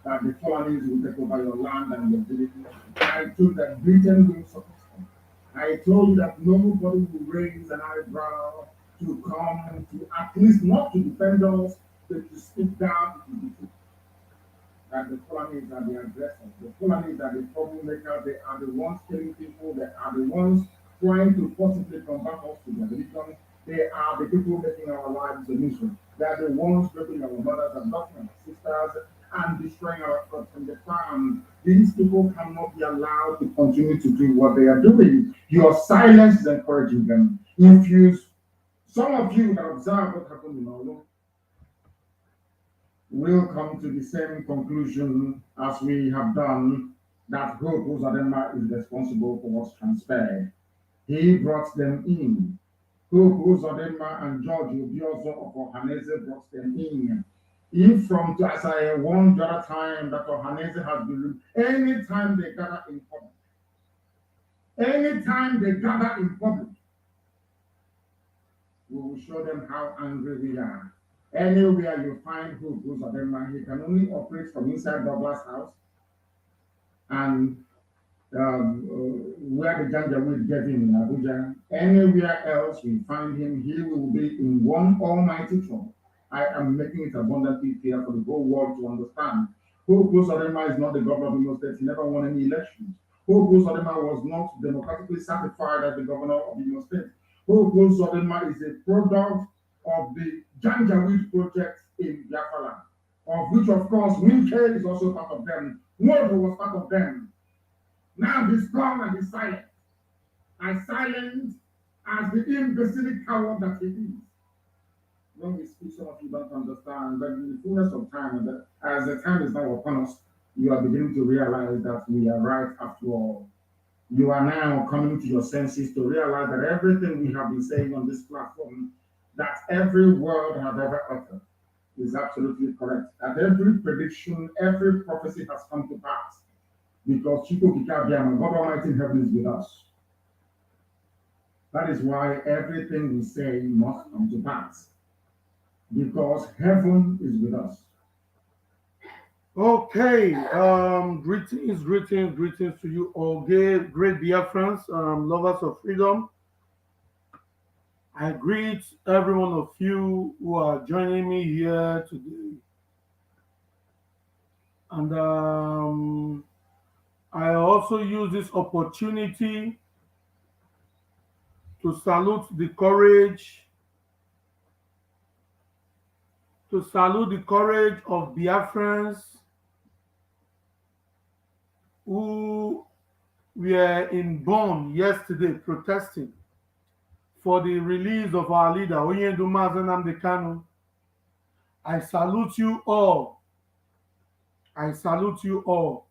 that the Fulanis will take over your land and your villages. I told that Britain will support them. I told you that nobody will raise an eyebrow to come to at least not to defend us, but to speak down to the truth that the Fulanis are the aggressors. The Fulanis are the troublemakers. They are the ones killing people. They are the ones trying to forcibly convert us to their religion. They are the people making our lives a misery. They are the ones raping our mothers and daughters and sisters and destroying our crops and the farm. These people cannot be allowed to continue to do what they are doing. Your silence is encouraging them. If you, some of you that observe what happened in Olu, will come to the same conclusion as we have done that Hope Uzadema is responsible for what's transpired. He brought them in. Hope Uzadema and George Obiozo of Ohanese brought them in. In from, as I warned the other time, that Ohanese has been, anytime they gather in public, we will show them how angry we are. Anywhere you find Hope Uzodinma, he can only operate from inside Douglas House and where the Janjaweed gave him in Abuja. Anywhere else we find him, he will be in one almighty trouble. I am making it abundantly clear for the whole world to understand. Hope Uzodinma is not the governor of Imo State. He never won any elections. Hope Uzodinma was not democratically certified as the governor of Imo State. Hope Uzodinma is a product of the Janjaweed project in Biafra, of which, of course, Winke is also part of them. Nwodo was part of them. Now he's gone and he's silent. As silent as the imbecilic coward that he is. When we speak, some of you don't understand, but in the fullness of time, and as the time is now upon us, you are beginning to realize that we are right after all. You are now coming to your senses to realize that everything we have been saying on this platform, that every word has ever uttered, is absolutely correct. That every prediction, every prophecy has come to pass. Because Chico Kikabiama, God Almighty in heaven is with us. That is why everything we say must come to pass. Because heaven is with us. Okay, greetings to you all, great Biafrans, lovers of freedom. I greet every one of you who are joining me here today. And I also use this opportunity to salute the courage, of Biafrans who were in Bonn yesterday protesting for the release of our leader, Oyenduma Nnamdi Kanu. I salute you all. I salute you all.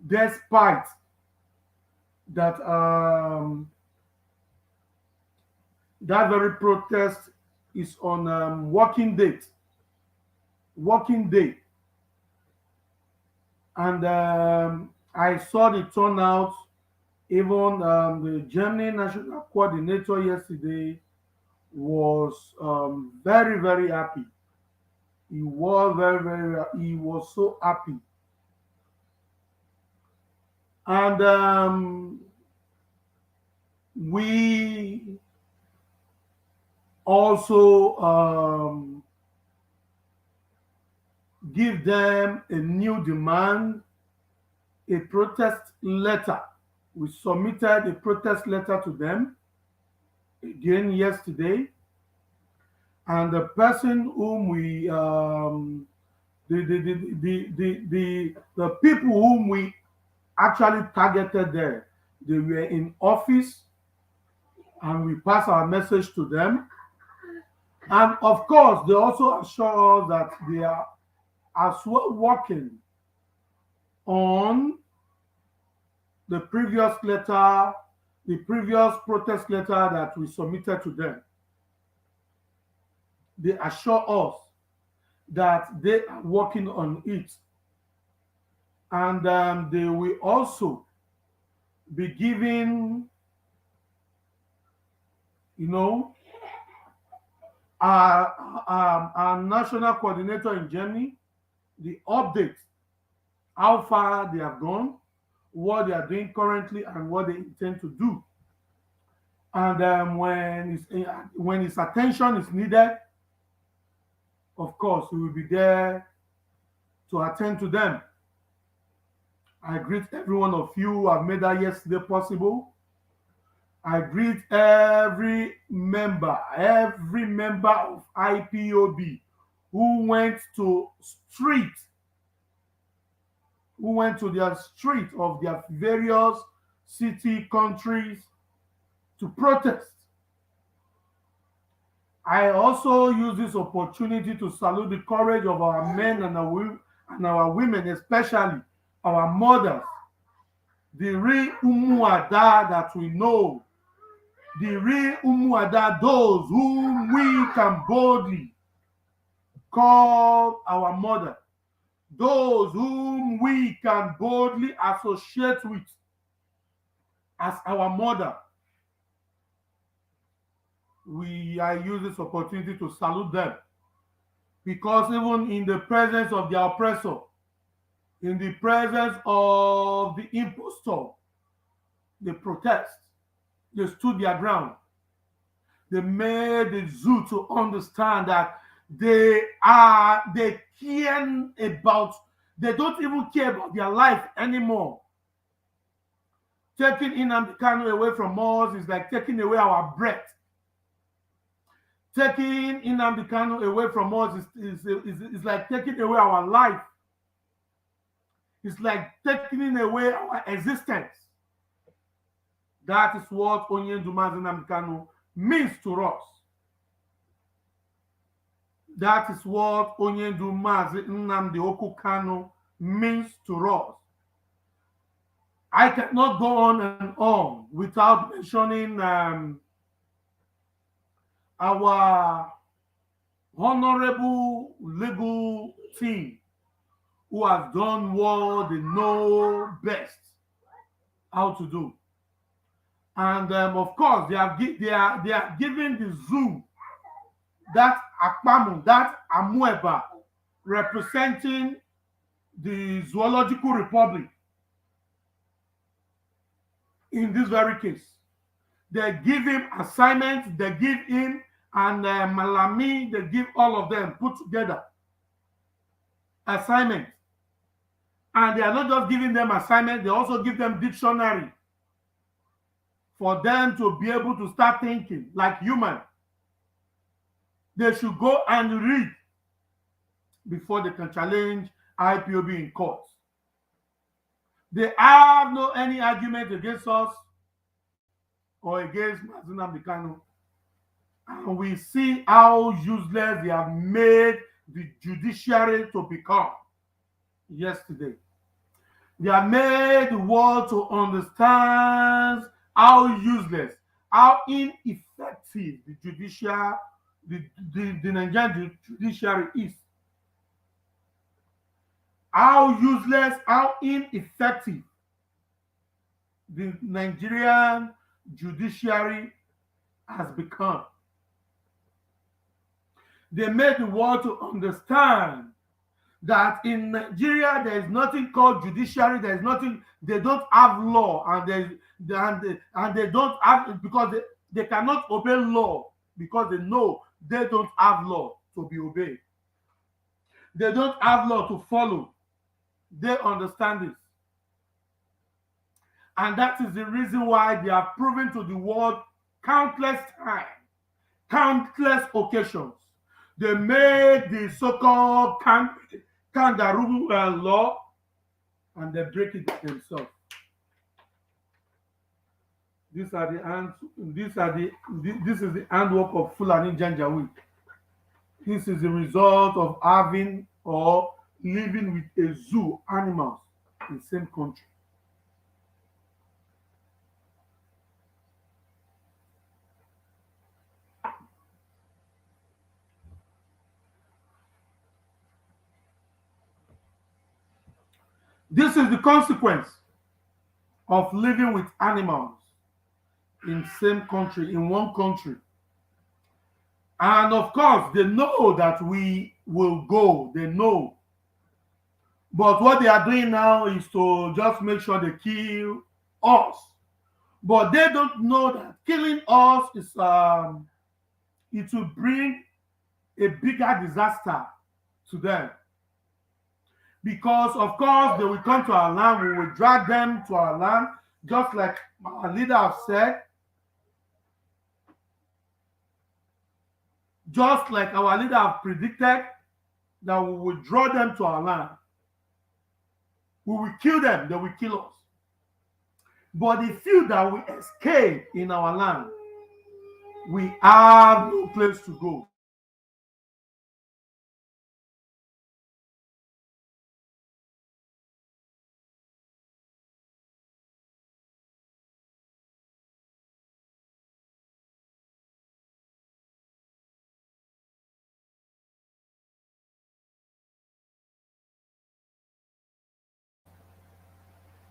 Despite that that very protest is on working day. And I saw the turnout. Even the Germany national coordinator yesterday was very, very happy. He was he was so happy. And we also give them a new demand, a protest letter. We submitted a protest letter to them again yesterday, and the person whom we the people whom we actually targeted there, they were in office, and we pass our message to them. And of course, they also assure us that they are as well working on the previous letter, the previous protest letter that we submitted to them. They assure us that they are working on it. And they will also be giving, our national coordinator in Germany the update how far they have gone, what they are doing currently, and what they intend to do. And when his attention is needed, of course, we will be there to attend to them. I greet every one of you who have made that yesterday possible. I greet every member of IPOB who went to street, who went to their street of their various city, countries to protest. I also use this opportunity to salute the courage of our men and our women, especially our mothers, the real Umuada that we know, the real Umuada, those whom we can boldly call our mother, those whom we can boldly associate with as our mother. I use this opportunity to salute them because even in the presence of the oppressor, in the presence of the impostor, they protest, they stood their ground. They made the zoo to understand that they care about, they don't even care about their life anymore. Taking Nnamdi Kanu away from us is like taking away our breath. Taking Nnamdi Kanu away from us is like taking away our life. It's like taking away our existence. That is what Onyendu Mazi Nnamdi Kanu means to us. That is what Onyendu Mazi Nnamdi Oku Kanu means to us. I cannot go on and on without mentioning our honorable legal team who has done what they know best how to do. And of course, they are giving the zoo that Akpamu, that Amueba, representing the Zoological Republic. In this very case, they give him assignments, they give him and Malami, they give all of them put together assignments. And they are not just giving them assignments, they also give them dictionary for them to be able to start thinking like human. They should go and read before they can challenge IPOB in court. They have no any argument against us or against Mazi Nnamdi Kanu. And we see how useless they have made the judiciary to become yesterday. They have made the world to understand how useless, how ineffective the Nigerian judiciary is. How useless, how ineffective the Nigerian judiciary has become. They made the world to understand that in Nigeria there is nothing called judiciary. There is nothing. They don't have law, and they don't have, because they cannot obey law because they know they don't have law to be obeyed. They don't have law to follow. They understand this. And that is the reason why they have proven to the world countless times, countless occasions. They made the so-called kangaroo law and they break it themselves. This is the handwork of Fulani Janjaweed. This is the result of having or living with a zoo animals in the same country. This is the consequence of living with animals in same country, in one country. And of course, they know that we will go. They know But what they are doing now is to just make sure they kill us. But they don't know that killing us is it will bring a bigger disaster to them. Because of course they will come to our land, we will drag them to our land, just like our leader have said, just like our leader have predicted that we will draw them to our land. We will kill them, they will kill us. But the few that we escape in our land, we have no place to go.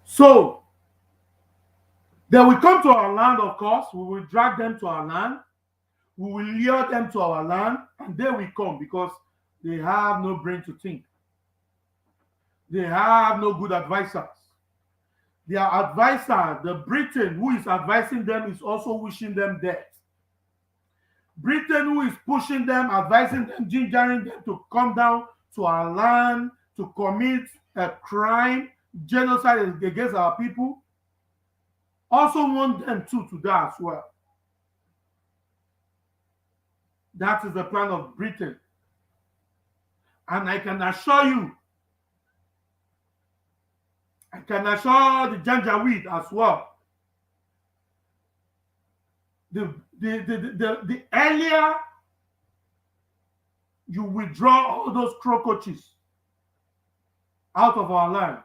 So they will come to our land, of course. We will drag them to our land. We will lure them to our land, and they will come because they have no brain to think. They have no good advisors. Their advisor, the Britain who is advising them, is also wishing them death. Britain who is pushing them, advising them, gingering them to come down to our land to commit a crime, genocide against our people, also want them too to die as well. That is the plan of Britain. And I can assure you, I can assure the Janjaweed as well. The earlier you withdraw all those cockroaches out of our land,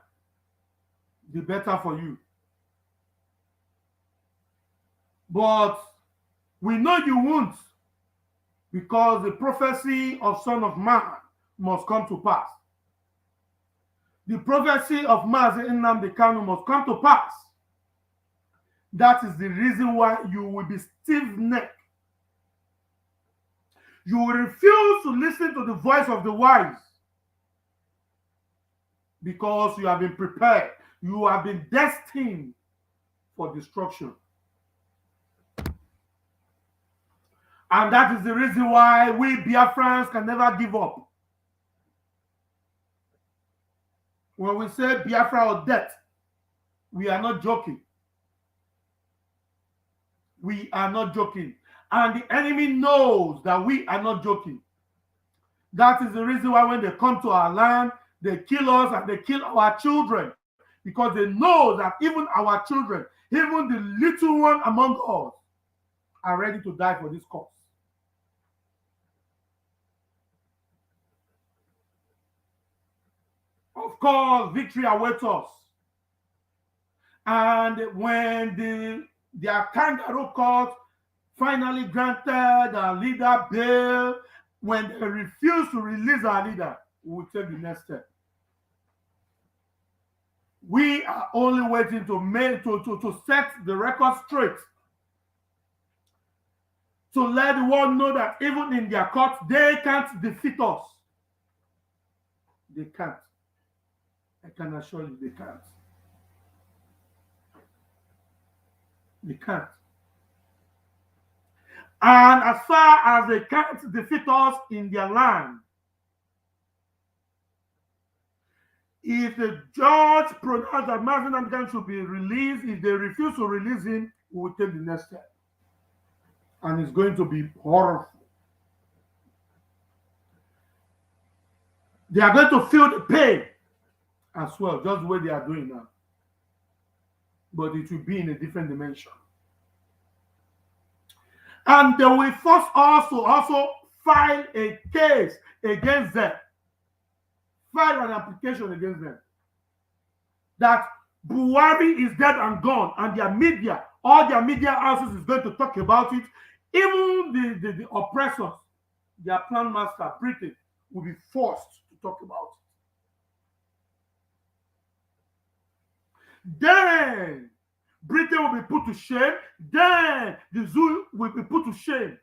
the better for you. But we know you won't, because the prophecy of Son of Man must come to pass. The prophecy of Mazi Nnamdi Kanu must come to pass. That is the reason why you will be stiff-necked. You will refuse to listen to the voice of the wise, because you have been prepared. You have been destined for destruction. And that is the reason why we Biafrans can never give up. When we say Biafra or death, we are not joking. We are not joking. And the enemy knows that we are not joking. That is the reason why when they come to our land, they kill us and they kill our children. Because they know that even our children, even the little one among us, are ready to die for this cause. Of course, victory awaits us. And when their kangaroo court finally granted our leader bail, when they refuse to release our leader, we will take the next step. We are only waiting to set the record straight, to let the world know that even in their court, they can't defeat us. They can't. I can assure you they can't. They can't. And as far as they can't defeat us in their land, if the judge pronounced that Mazi Nnamdi Kanu should be released, if they refuse to release him, we will take the next step. And it's going to be horrible. They are going to feel the pain as well, just the way they are doing now. But it will be in a different dimension. And they will force us to also file a case against them, file an application against them, that Buhari is dead and gone, and their media, all their media houses is going to talk about it. Even the oppressors, their plan master, Britain, will be forced to talk about it. Then Britain will be put to shame. Then the zoo will be put to shame,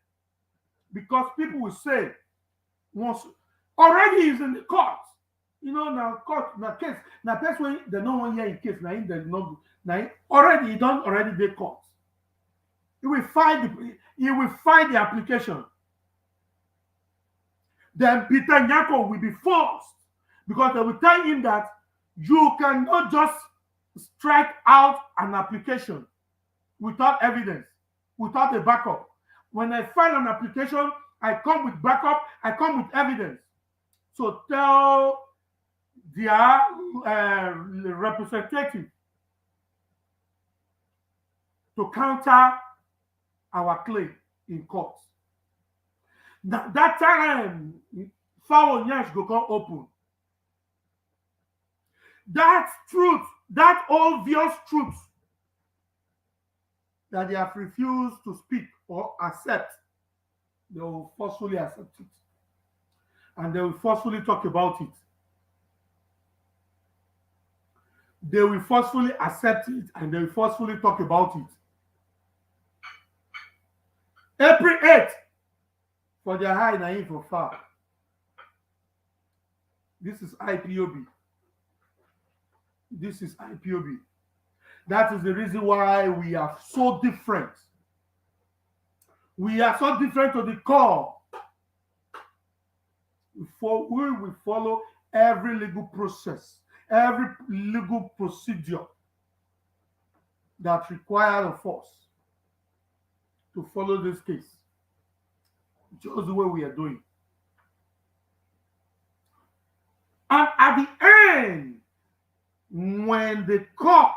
because people will say, once already he's in the court, Now court, now case, now person when they no one hear in case, now him they no, now already he don't already dey court. He will find the application. Then Peter Nyako will be forced because they will tell him that you cannot just strike out an application without evidence, without a backup. When I file an application, I come with backup, I come with evidence. So tell their representative to counter our claim in court. That time, Fowl Nyash go come open. That truth, that obvious truth that they have refused to speak or accept, they will forcefully accept it. And they will forcefully talk about it. They will forcefully accept it and they will forcefully talk about it. April 8th, for their high na for far. This is IPOB. This is IPOB. That is the reason why we are so different. We are so different to the core. We will follow every legal process, every legal procedure that requires of us to follow this case. Just the way we are doing. And at the end, when the court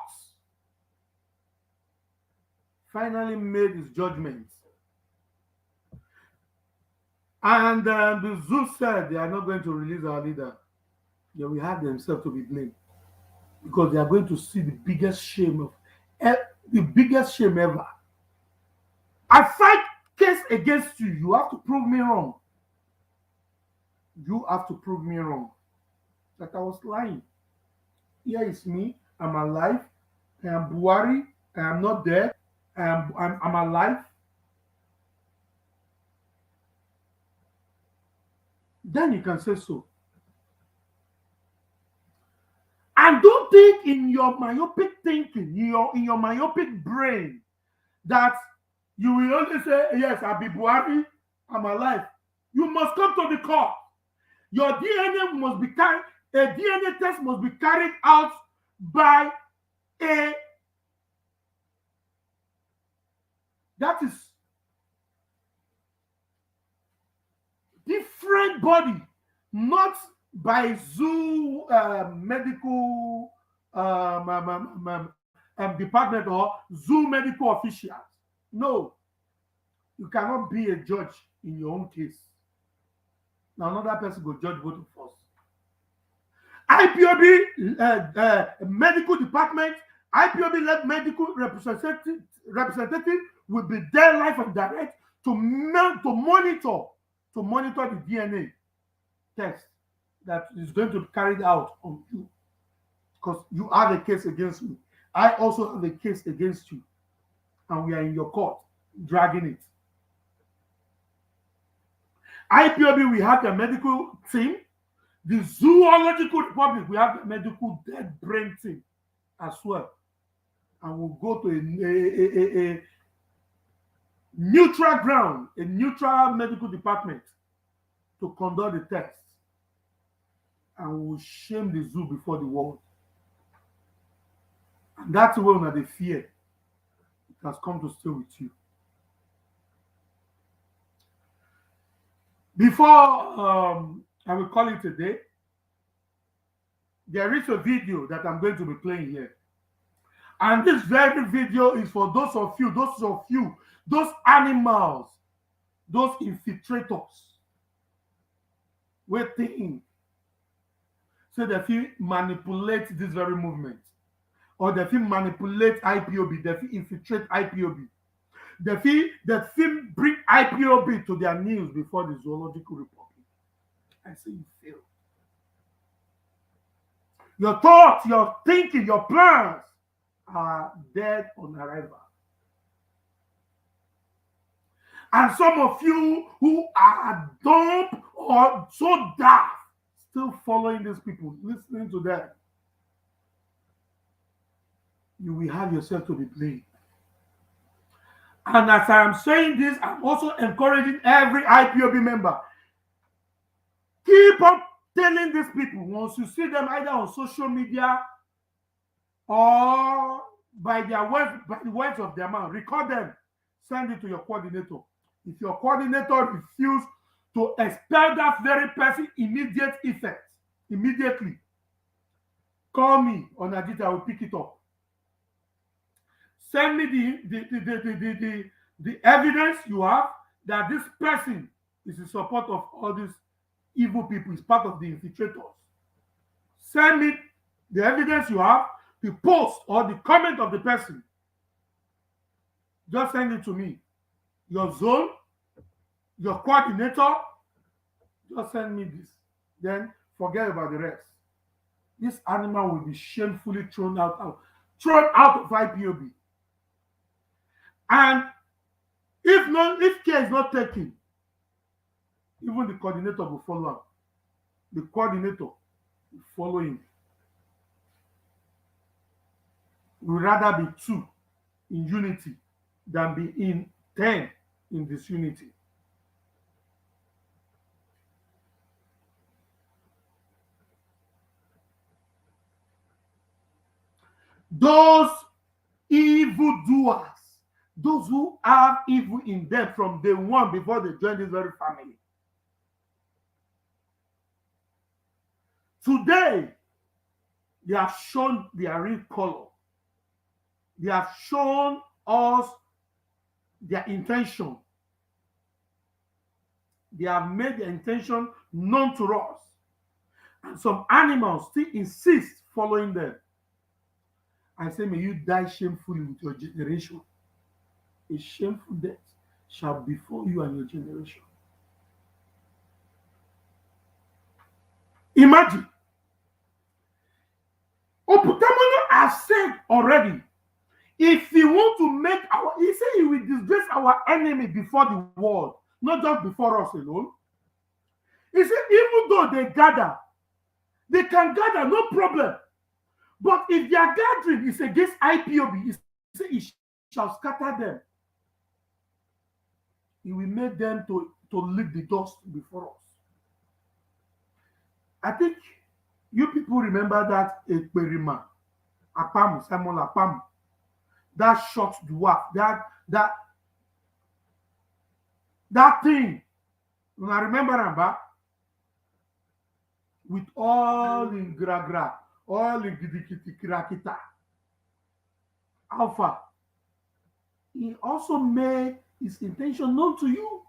finally made its judgment, and the zoo said they are not going to release our leader, they will have themselves to be blamed because they are going to see the biggest shame ever. I fight case against you. You have to prove me wrong. You have to prove me wrong. That I was lying. Here is me. I'm alive. I am Buhari. I am not dead. I'm alive. Then you can say so. And don't think in your myopic thinking, in your myopic brain, that you will only say, yes, I'll be Buhari, I'm alive. You must come to the court. Your DNA must be carried, a DNA test must be carried out by a, that is different body, not by zoo medical department or zoo medical officials. No, you cannot be a judge in your own case. Now another person will judge both of us. IPOB medical department, IPOB led medical representative will be there live and direct to monitor the DNA test that is going to be carried out on you, because you have a case against me. I also have a case against you, and we are in your court dragging it. IPOB, we have the medical team. The Zoological Republic, we have the medical dead brain team as well. And we'll go to a neutral ground, a neutral medical department to conduct the tests. And we'll shame the zoo before the world. And that's the way that the fear it has come to stay with you. Before I will call it a day, there is a video that I'm going to be playing here. And this very video is for those animals, those infiltrators, waiting. So they feel manipulate this very movement. Or they feel manipulate IPOB, they feel infiltrate IPOB. They feel bring IPOB to their knees before the Zoological Republic. I say you fail. Your thoughts, your thinking, your plans are dead on arrival. And some of you who are dumb or so daft still following these people, listening to them, you will have yourself to be blamed. And as I'm saying this, I'm also encouraging every IPOB member, keep on telling these people once you see them either on social media or by their words, by the words of their mouth, record them, send it to your coordinator. If your coordinator refuses to expel that very person immediately, call me on Adita, I will pick it up. Send me the evidence you have that this person is in support of all these evil people, is part of the infiltrators. Send me the evidence you have, the post or the comment of the person. Just send it to me. Your zone, your coordinator, just send me this. Then forget about the rest. This animal will be shamefully thrown out of IPOB. And if care is not taken, even the coordinator will follow him. The coordinator will follow him. We'd rather be 2 in unity than be in 10 in disunity. Those evildoers, those who have evil in them from day one before they join this very family, today they have shown their real color. They have shown us their intention. They have made their intention known to us. And some animals still insist following them. I say, may you die shamefully with your generation. A shameful death shall befall you and your generation. Imagine. Oputamano has said already, if he want to make he said he will disgrace our enemy before the world, not just before us alone. He said, even though they gather, they can gather, no problem. But if their gathering is against IPOB, he said he shall scatter them. He will make them to lick the dust before us. I think you people remember that Ekperima, Apam, Simon Apam, that short dwarf, that thing. And I remember Amba with all in gra, all in kirakita. Alpha. He also made his intention known to you.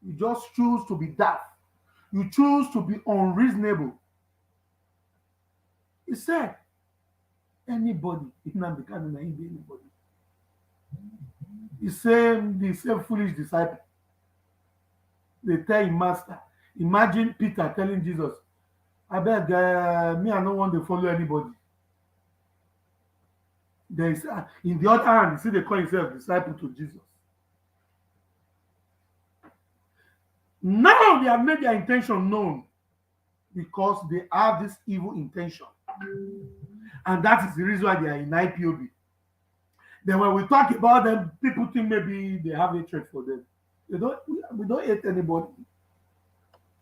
You just choose to be daft. You choose to be unreasonable. He said, anybody, it not becoming anybody. The same foolish disciple. They tell him, Master, imagine Peter telling Jesus, I beg, me, I don't want to follow anybody. There is, in the other hand, you see, they call himself disciple to Jesus. Now they have made their intention known because they have this evil intention. And that is the reason why they are in IPOB. Then when we talk about them, people think maybe they have hatred for them. We don't hate anybody.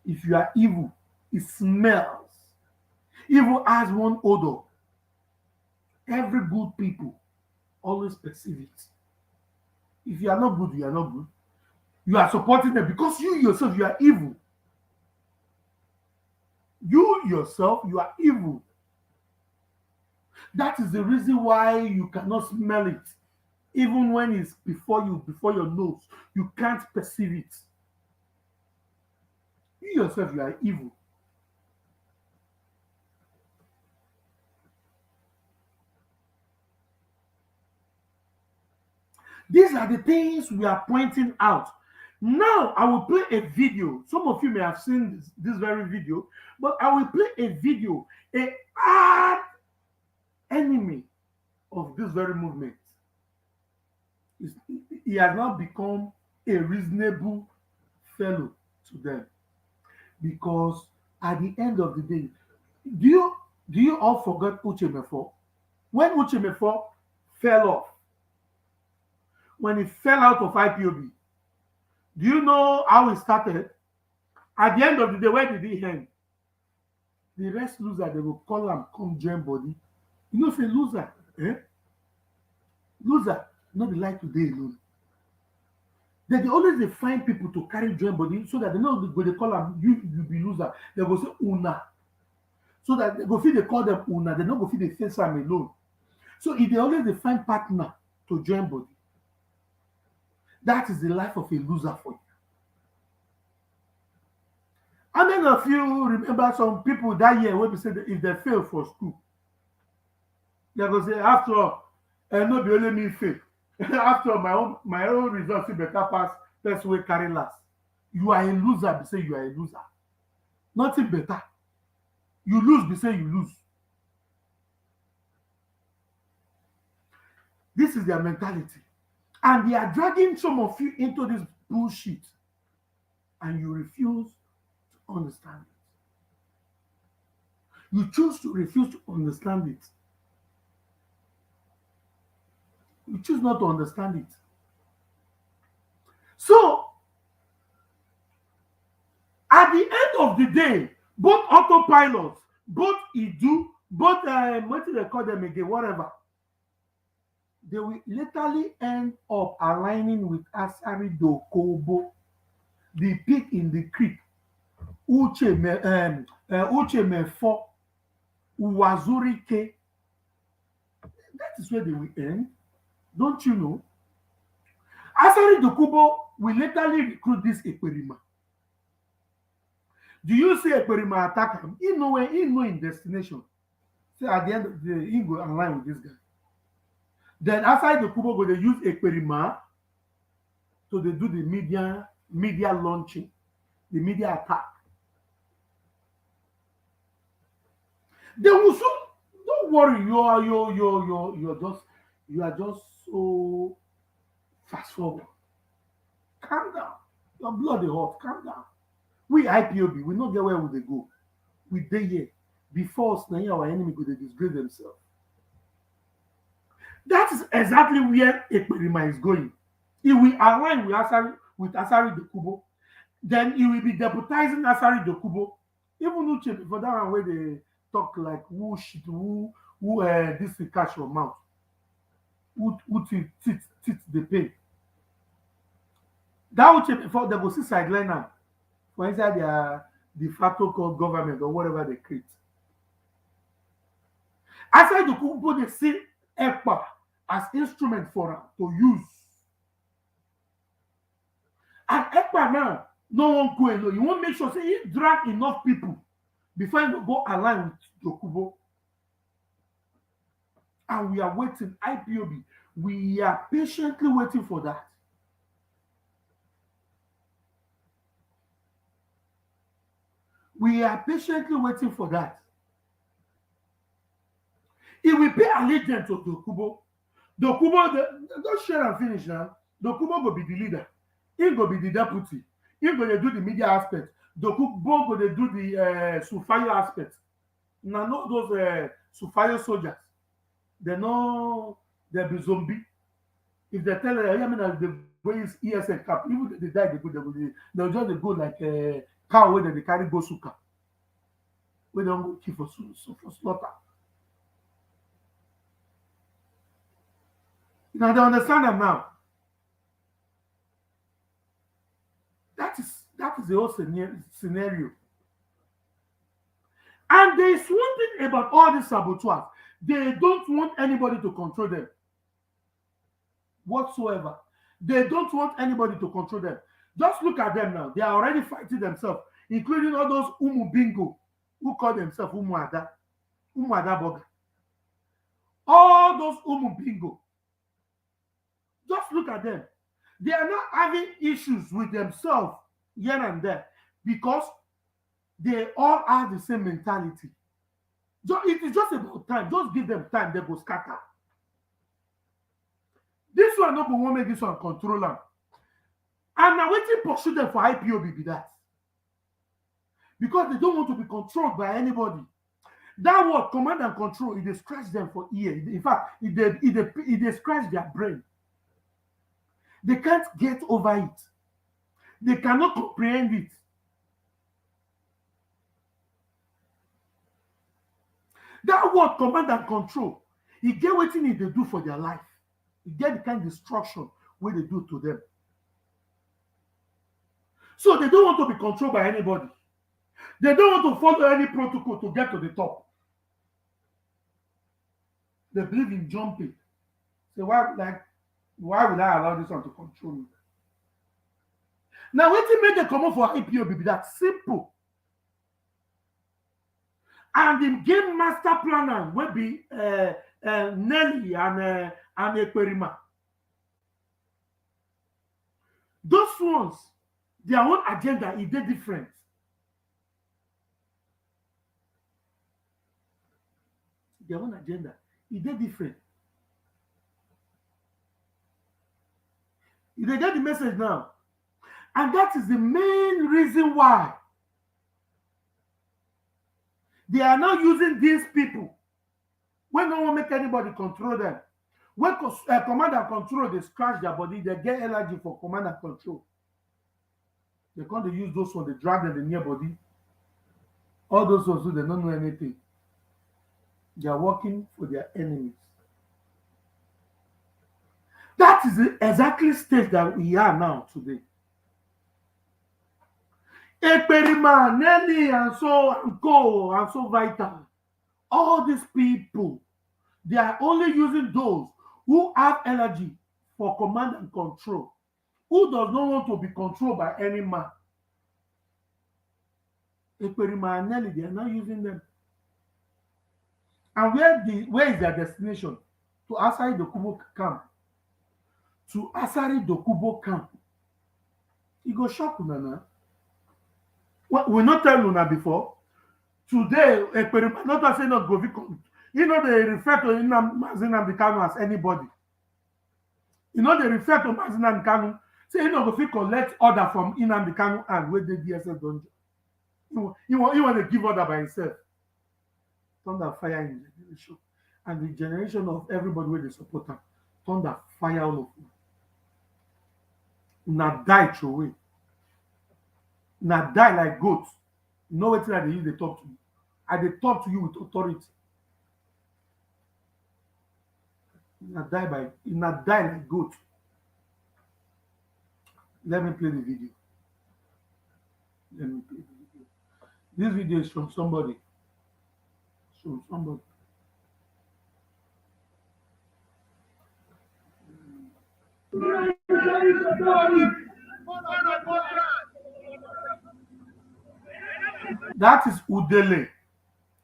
If you are evil, it smells. Evil has one odor. Every good people always perceive it. If you are not good, you are not good. You are supporting them because you yourself, you are evil. You yourself, you are evil. That is the reason why you cannot smell it. Even when it's before you, before your nose, you can't perceive it. You yourself, you are evil. These are the things we are pointing out. Now, I will play a video. Some of you may have seen this very video, but I will play a video, a hard enemy of this very movement. He has now become a reasonable fellow to them because At the end of the day, do you do you all forget Uchemefo? When Uchemefo fell off, when he fell out of IPOB, do you know how it started? At the end of the day, where did he end? The rest loser, they will call him come join body. You know, say loser, eh? Loser, not be like today alone. They always they find people to carry join body so that they know go they call them you be loser. They go say una. So that they go feel they call them una, they not go feel they face them alone. So if they always they find partner to join body, that is the life of a loser for you. How many of you remember some people that year when we said if they fail for school, they go say after all, no be only me fail. After all, my own results better pass person wey carry last. You are a loser, be say you are a loser. Nothing better. You lose, be say you lose. This is their mentality. And they are dragging some of you into this bullshit. And you refuse to understand it. You choose to refuse to understand it. You choose not to understand it. So, at the end of the day, both autopilots, both Idu, both, what do they call them again, whatever, they will literally end up aligning with Asari Dokobo, the pig in the creek, Uche Mefo, Uwazurike. That is where they will end. Don't you know? Asari Dokubo will literally recruit this Ekperima. Do you see Ekperima attack him? He know where he know in destination. So at the end of the day, he go align with this guy. Then Asari Dokubo go they use Ekperima to they do the media launching, the media attack. They will soon. Don't worry, you are just so fast forward. Calm down. Your blood is hot. Calm down. We IPOB, we not get where would they go. We dey here. Before us, now our enemy go they disgrace themselves. That is exactly where Ekperima is going. He will align with Asari Dokubo. Then he will be deputizing Asari Dokubo. Even Uche, before that one where they talk like who shit, who this will catch your mouth. Who teeth the pain. That Uche before they go see sideline now. For inside their de facto government or whatever they create. Aside the Kubo, they see EPA as instrument for them to use. And EPA now, no one go alone. You want to make sure say he drag enough people before you go align with Dokubo. And we are waiting, IPOB. We are patiently waiting for that. We are patiently waiting for that. He will pay allegiance to Dokubo. Dokubo, don't share and finish now. Dokubo will be the leader. He will be the deputy. He will do the media aspect. Dokubo will do the Sufayo aspect. Now, not those Sufayo soldiers. They know they'll be zombie. If they tell them, I mean, they go use ESN cap, even if they die, they'll just go like a cow where they carry go suka. Where they don't go kill for slaughter. Now they understand them now. That is the whole scenario. And there is one thing about all these saboteurs. They don't want anybody to control them. Whatsoever. They don't want anybody to control them. Just look at them now. They are already fighting themselves, including all those Umu Bingo who call themselves Umu Ada Boga. All those Umu Bingo. Just look at them. They are not having issues with themselves here and there because they all have the same mentality. It is just about time. Just give them time, they go scatter. This one no go wan make this one control them. And now wetin pursue them for IPOB be that. because they don't want to be controlled by anybody. That word command and control, it dey scratch them for ear. In fact, it dey scratch their brain. They can't get over it. They cannot comprehend it. That word command and control, e get wetin e dey do for their life. E get the kind destruction wey dey do to them. So they don't want to be controlled by anybody. They don't want to follow any protocol to get to the top. They believe in jumping. So why would I allow this one to control me? Now wetin make dem comot for IPOB be that simple. And the game master planner wey be Nelly and Ekperima. Those ones, their own agenda is dey different. Their own agenda is dey different. You dey get the message now? And that is the main reason why they are now using these people when no one make anybody control them. When command and control, they scratch their body, they get allergy for command and control. They can't use those ones, they drag them the near body. All those ones who they don't know anything. They are working for their enemies. That is the exactly state that we are now today. Ekperima, Nelly, and so vital. All these people, they are only using those who have energy for command and control, who does not want to be controlled by any man. Ekperima and Nelly, they are not using them. And where is their destination? To Asari Dokubo camp. To Asari Dokubo camp. You go shock una now. We not tell una before. Today, Ekperima not say not go come. You know they refer to Nnamdi Kanu as anybody. You know they refer to Nnamdi Kanu. Say you know go fit collect order from Nnamdi Kanu and where the DSS don't. He want to give order by himself. Thunder fire in the generation. And the generation of everybody where they support him. Thunder fire all of them. Now die through away. Now die like goats. You know what they use they talk to you. And they talk to you with authority. Now die like goat. Let me play the video. This video is from somebody. That is Udele.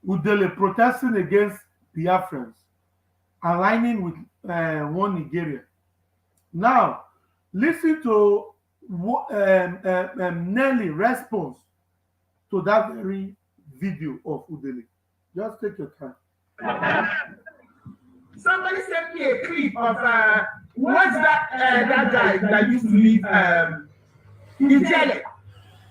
Udele protesting against Biafrans, aligning with one Nigeria. Now, listen to Nelly response to that very video of Udele. Just take your time. Somebody sent me a clip of what's that guy that used to live in Chile,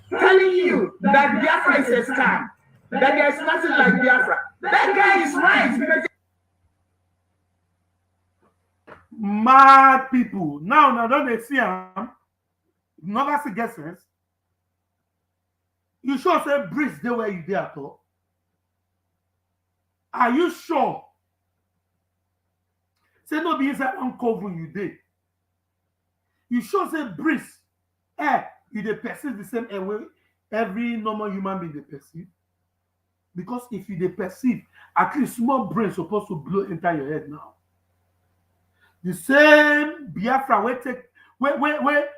telling you that Biafra is a scam, that there's nothing like Biafra. That guy is right because mad people. Now don't they see him? Never see get sense. You sure say breeze they where you there at all? Are you sure? Say no be inside uncovering you dey. You sure say breeze, you dey perceive the same air way every normal human being dey perceive? Because if you dey perceive, at least small brain supposed to blow enter your head now. The same Biafra where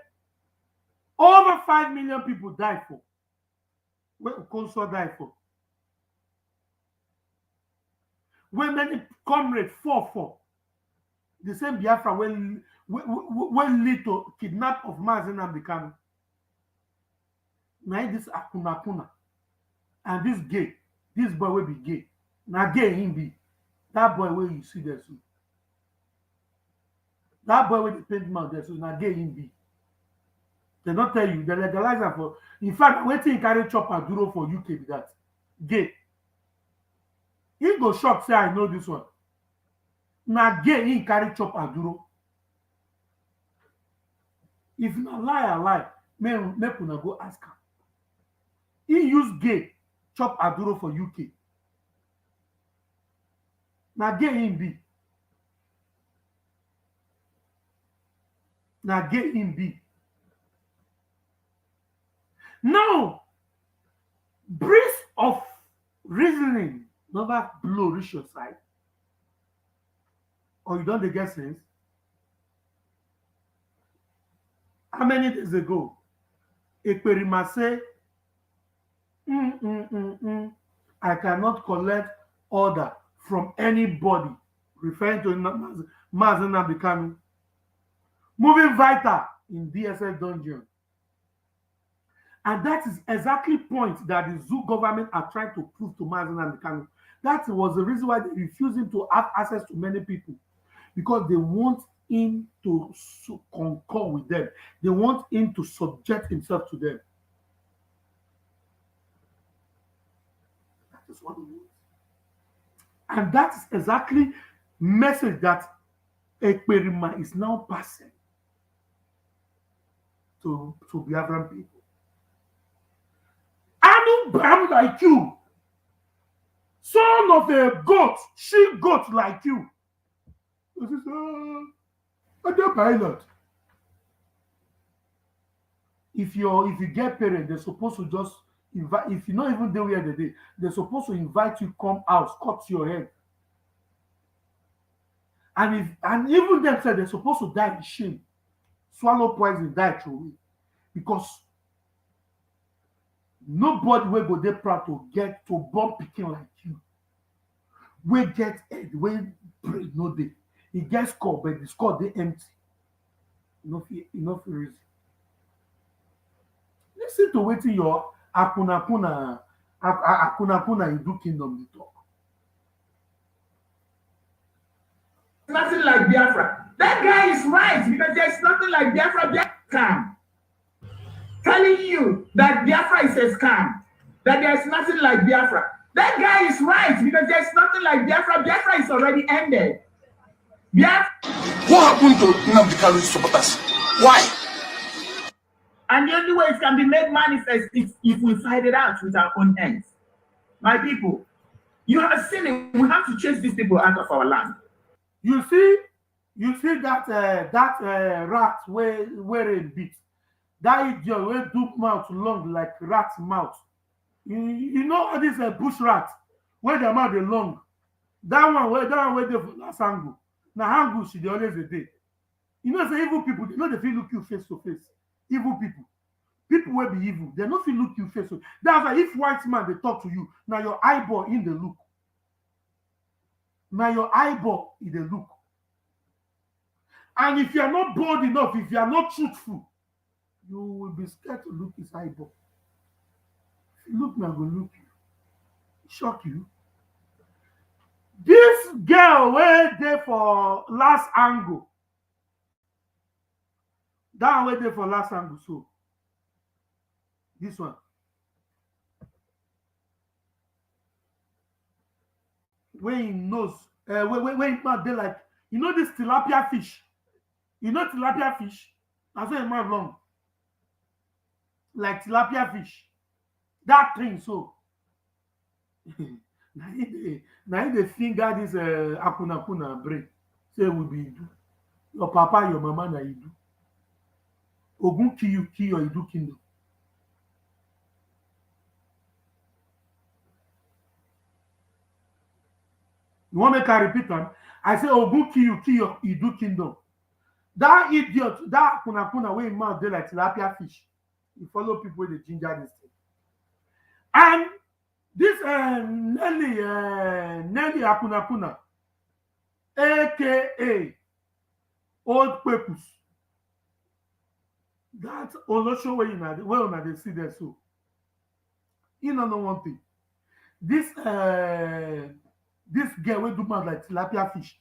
over 5 million people die for. Where Okonso die for. Where many comrades fall for. The same Biafra when lead to kidnap of Mazi Nnamdi Kanu. Now this akuna and this gay, this boy will be gay. Now gay him be. That boy where you see there soon. That boy with the paint mouth there soon. Now gay him be. They don't tell you. They legalize am for. In fact, wetin carry chop aduro for UK be that. Gay. He go shock say I know this one. Na gay he carry chop aduro. If na lie, I lie. Make una go ask am. He use gay chop aduro for UK. Na gay him be. Na gay him be. Now, breeze of reasoning never blow reach your side, or you don dey get sense. How many days ago, Ekperima say, I cannot collect order from anybody, referring to Mazi Nnamdi Kanu, moving vital in DSS dungeon. And that is exactly point that the Zoo government are trying to prove to Mazi Nnamdi Kanu. That was the reason why they refuse him to have access to many people, because they want him to concur with them. They want him to subject himself to them. That is what he wants. And that is exactly message that Ekperima is now passing to Biafran people. Anubam like you, son of a goat, she goat like you. This is a pilot. If you get parents, they're supposed to just invite. If you not even there where the day, they're supposed to invite you come out, cut your head. And even them said they're supposed to die in shame, swallow poison, die through it, because nobody will go there proud to get to born picking like you. We get head, we pray no day. He gets score, but the score they empty. Enough reason. Listen to wetin your Akuna Idu Kingdom dey talk. Nothing like Biafra. That guy is right, because there's nothing like Biafra. Scam. Telling you that Biafra is a scam. That there's nothing like Biafra. That guy is right, because there's nothing like Biafra. Biafra is already ended. Biafra. What happened to Nnamdi Kanu's supporters? Why? And the only way it can be made manifest is if we fight it out with our own hands. My people, you have seen it. We have to chase these people out of our land. You see that rat where it beat. That idiot wey do mouth long like rat mouth. You know all this bush rat where their mouth dey long. That one wey dey for last angle. Na angle she dey always dey. You know say evil people, they know they fit look you face to face. Evil people wey be evil, they no fit look you face to face. That's why if white man dey talk to you, na your eyeball in the look. Na your eyeball in the look. And if you are not bold enough, if you are not truthful, you will be scared to look his eyeball. If you look, now go look you. Shock you. This girl wey dey for last angle. That one wey dey for last angle, so. This one. When he knows, when man dey like, you know this tilapia fish. You know tilapia fish? That's why man long. Like tilapia fish. That thing so. Now they finger this akuna brain. Say we be do. Your papa, your mama, na you do. Ogun kill your Idu kingdom. You want make I repeat them? I say Ogun kill your Idu kingdom. That idiot, that akuna wey him mouth dey like tilapia fish. You follow people wey dey ginger this thing. And this Nelly akuna, aka Old Pepus. That Olosho wey una dey see there so. You know one thing. This girl wey do mouth like tilapia fish.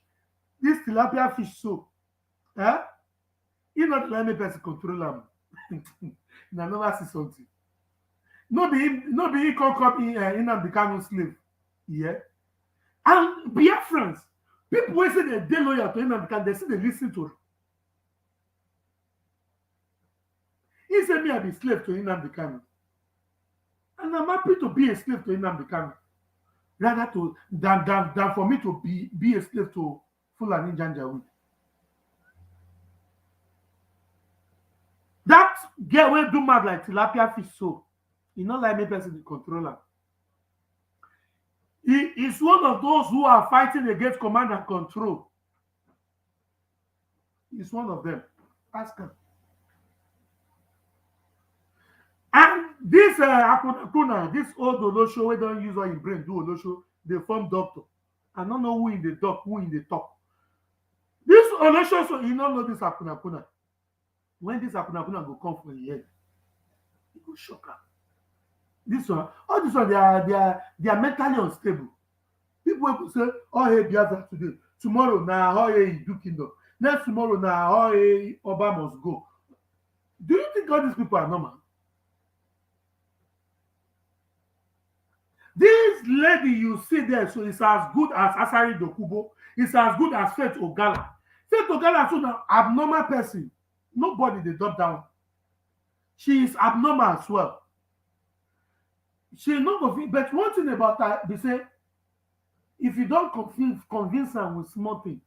This tilapia fish so. You not let any person control am. na never see something. No be he come in and become slave. Yeah. And Biafrans, people wey say they loyal to him because they say they listen to him. He say me I be slave to Nnamdi Kanu. And I'm happy to be a slave to Nnamdi Kanu. Rather to than for me to be a slave to Fulani Janjaweed. That girl wey do mad like tilapia fish so, e no like me person to control am. He is one of those who are fighting against command and control. He's one of them. Ask him. And this Akuna, this old Olosho, we don't use all in brain, do Olosho, they form doctor. I don't know who in the doc, who in the top. This Olosho, so you don't know this Akuna. When this Akuna go come from the head, it go shock her. This one, all this one, they are mentally unstable. People will say, oh hey Biafra today, tomorrow now oh hey do kingdom, next tomorrow now oh hey Oba must go. Do you think all these people are normal? This lady you see there, so it's as good as Asari Dokubo, it's as good as Faith Ogala. Faith Ogala is an abnormal person. Nobody they drop down. She is abnormal as well. She not going, but one thing about her, they say, if you don't convince her with small thing,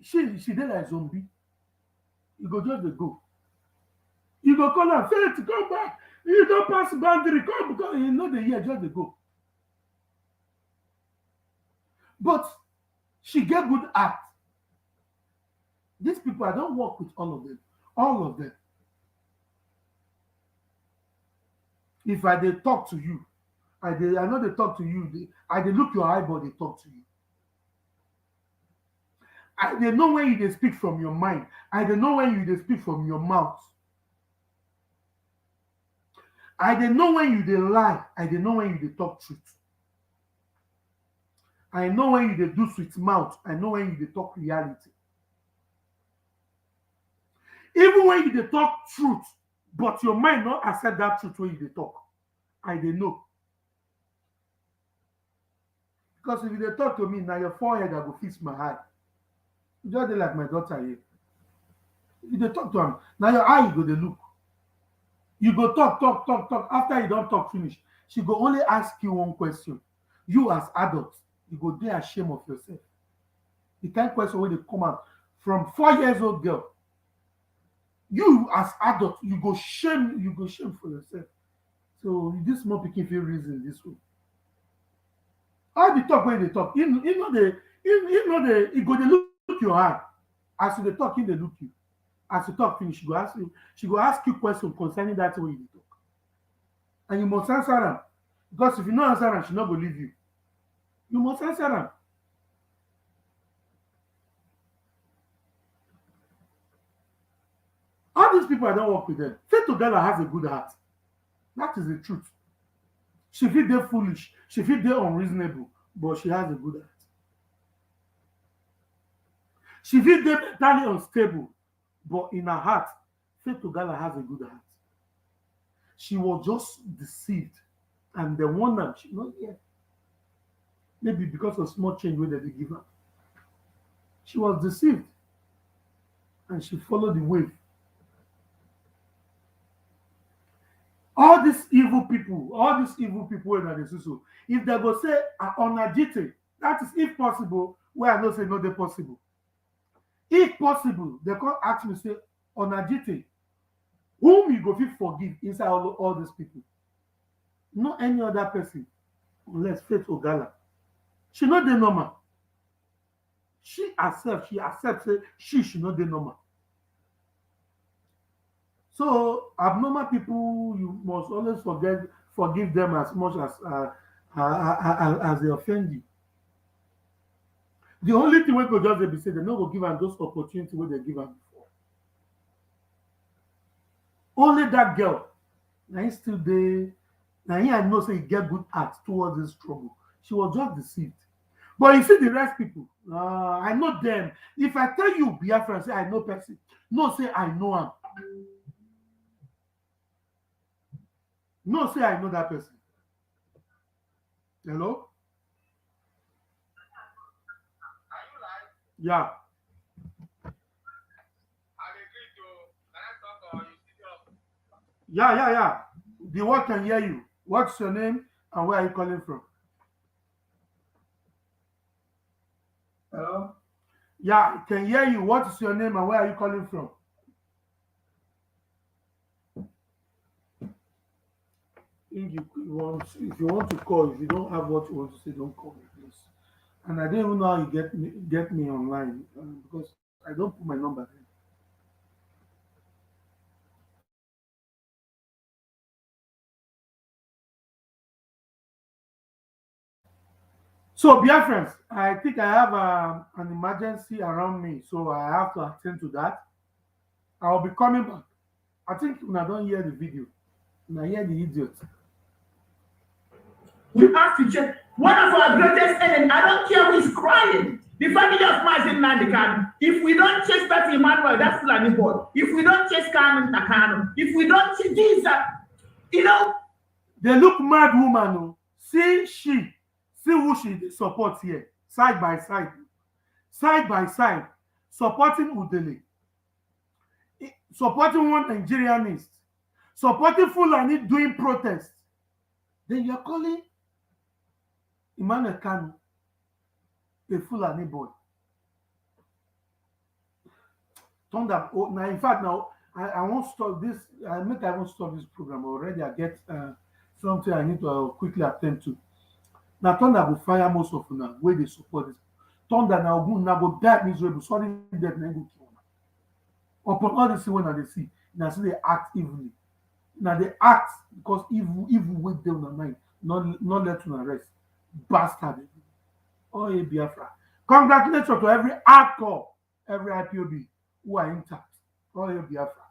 she dey like zombie. You go just dey go. You go call her, Faith, come back. You don't pass boundary, come because you know the year just dey go. But she get good at. These people, I don't work with all of them. All of them. If I dey talk to you, I know they talk to you. I dey look your eyeball, they talk to you. They know when you dey speak from your mind. I dey know when you dey speak from your mouth. I dey know when you dey lie. I dey know when you dey talk truth. I know when you dey do sweet mouth. I know when you dey talk reality. Even when you dey talk truth, but your mind not accept that truth when you dey talk. I dey know. Because if you dey talk to me, now your forehead I go fix my eye. You just dey like my daughter here. If you dey talk to am, now your eye you go dey look. You go talk. After you don't talk finish, she go only ask you one question. You as adult, you go dey ashamed of yourself. The kind of question when they come out from 4 years old girl. You as adult, you go shame for yourself. So this small pikin feel reason this way. All the talk when they talk, you go dey look your hand. As you dey talk, they look you. As you talk finish, she go ask you question concerning that way you talk. And you must answer them. Because if you don't answer them, she not believe you. You must answer them. All these people, I don't work with them. Faith Ogala has a good heart. That is the truth. She feel they foolish. She feel they unreasonable. But she has a good heart. She feel they mentally unstable. But in her heart, Faith Ogala has a good heart. She was just deceived. And the one that she not here. Maybe because of small change where they give her. She was deceived. And she followed the wave. All these evil people when they say so, if they go say unagitated, that is if possible, where I don't say no, they possible. If possible, they can ask me say unagitated, whom you go fit forgive inside all these people. Not any other person, unless Faith Ogala. She not the normal. She accepts say she not the normal. So abnormal people, you must always forgive them as much as they offend you. The only thing we could just be say they no go give them those opportunities where they give them before. Only that girl, now he still there. Now he I know say he get good heart towards this struggle. She was just deceived. But you see the rest people, I know them. If I tell you Biafra, say I know person, no say I know him. No, say I know that person. Hello? Yeah. Yeah, yeah, yeah. The world can hear you. What's your name and where are you calling from? Hello? Yeah, I can hear you. What is your name and where are you calling from? If you want to call, if you don't have what you want to say, don't call me, please. And I don't even know how you get me online because I don't put my number there. So, dear friends, I think I have an emergency around me, so I have to attend to that. I'll be coming back. I think when I don't hear the video, when I hear the idiot. We have to check. One of our greatest enemies, I don't care who is crying. The family of Mazin Nandikan. If we don't chase that Emmanuel, that's Fulani boy. If we don't chase Kanan Takano, if we don't chase this, you know, They look mad woman. Oh. See who she dey support here, side by side, supporting Udele, supporting one Nigerianist, supporting Fulani doing protest. Then you're calling Emmanuel Kanu a Fulani boy. Thunder. Oh, now, in fact, now I won't stop this. I won't stop this program already. I get something I need to quickly attend to. Now, Thunder will fire most of them where they support this. Thunder now go die miserable. Sorry, death na go kill una. Upon all this when they see, now see they act evilly. Now they act because evil wait them on mind, not let una rest. Bastard. Oh, hey, Biafra. Congratulations to every hardcore, every IPOB who are intact. Oh, hey, Biafra.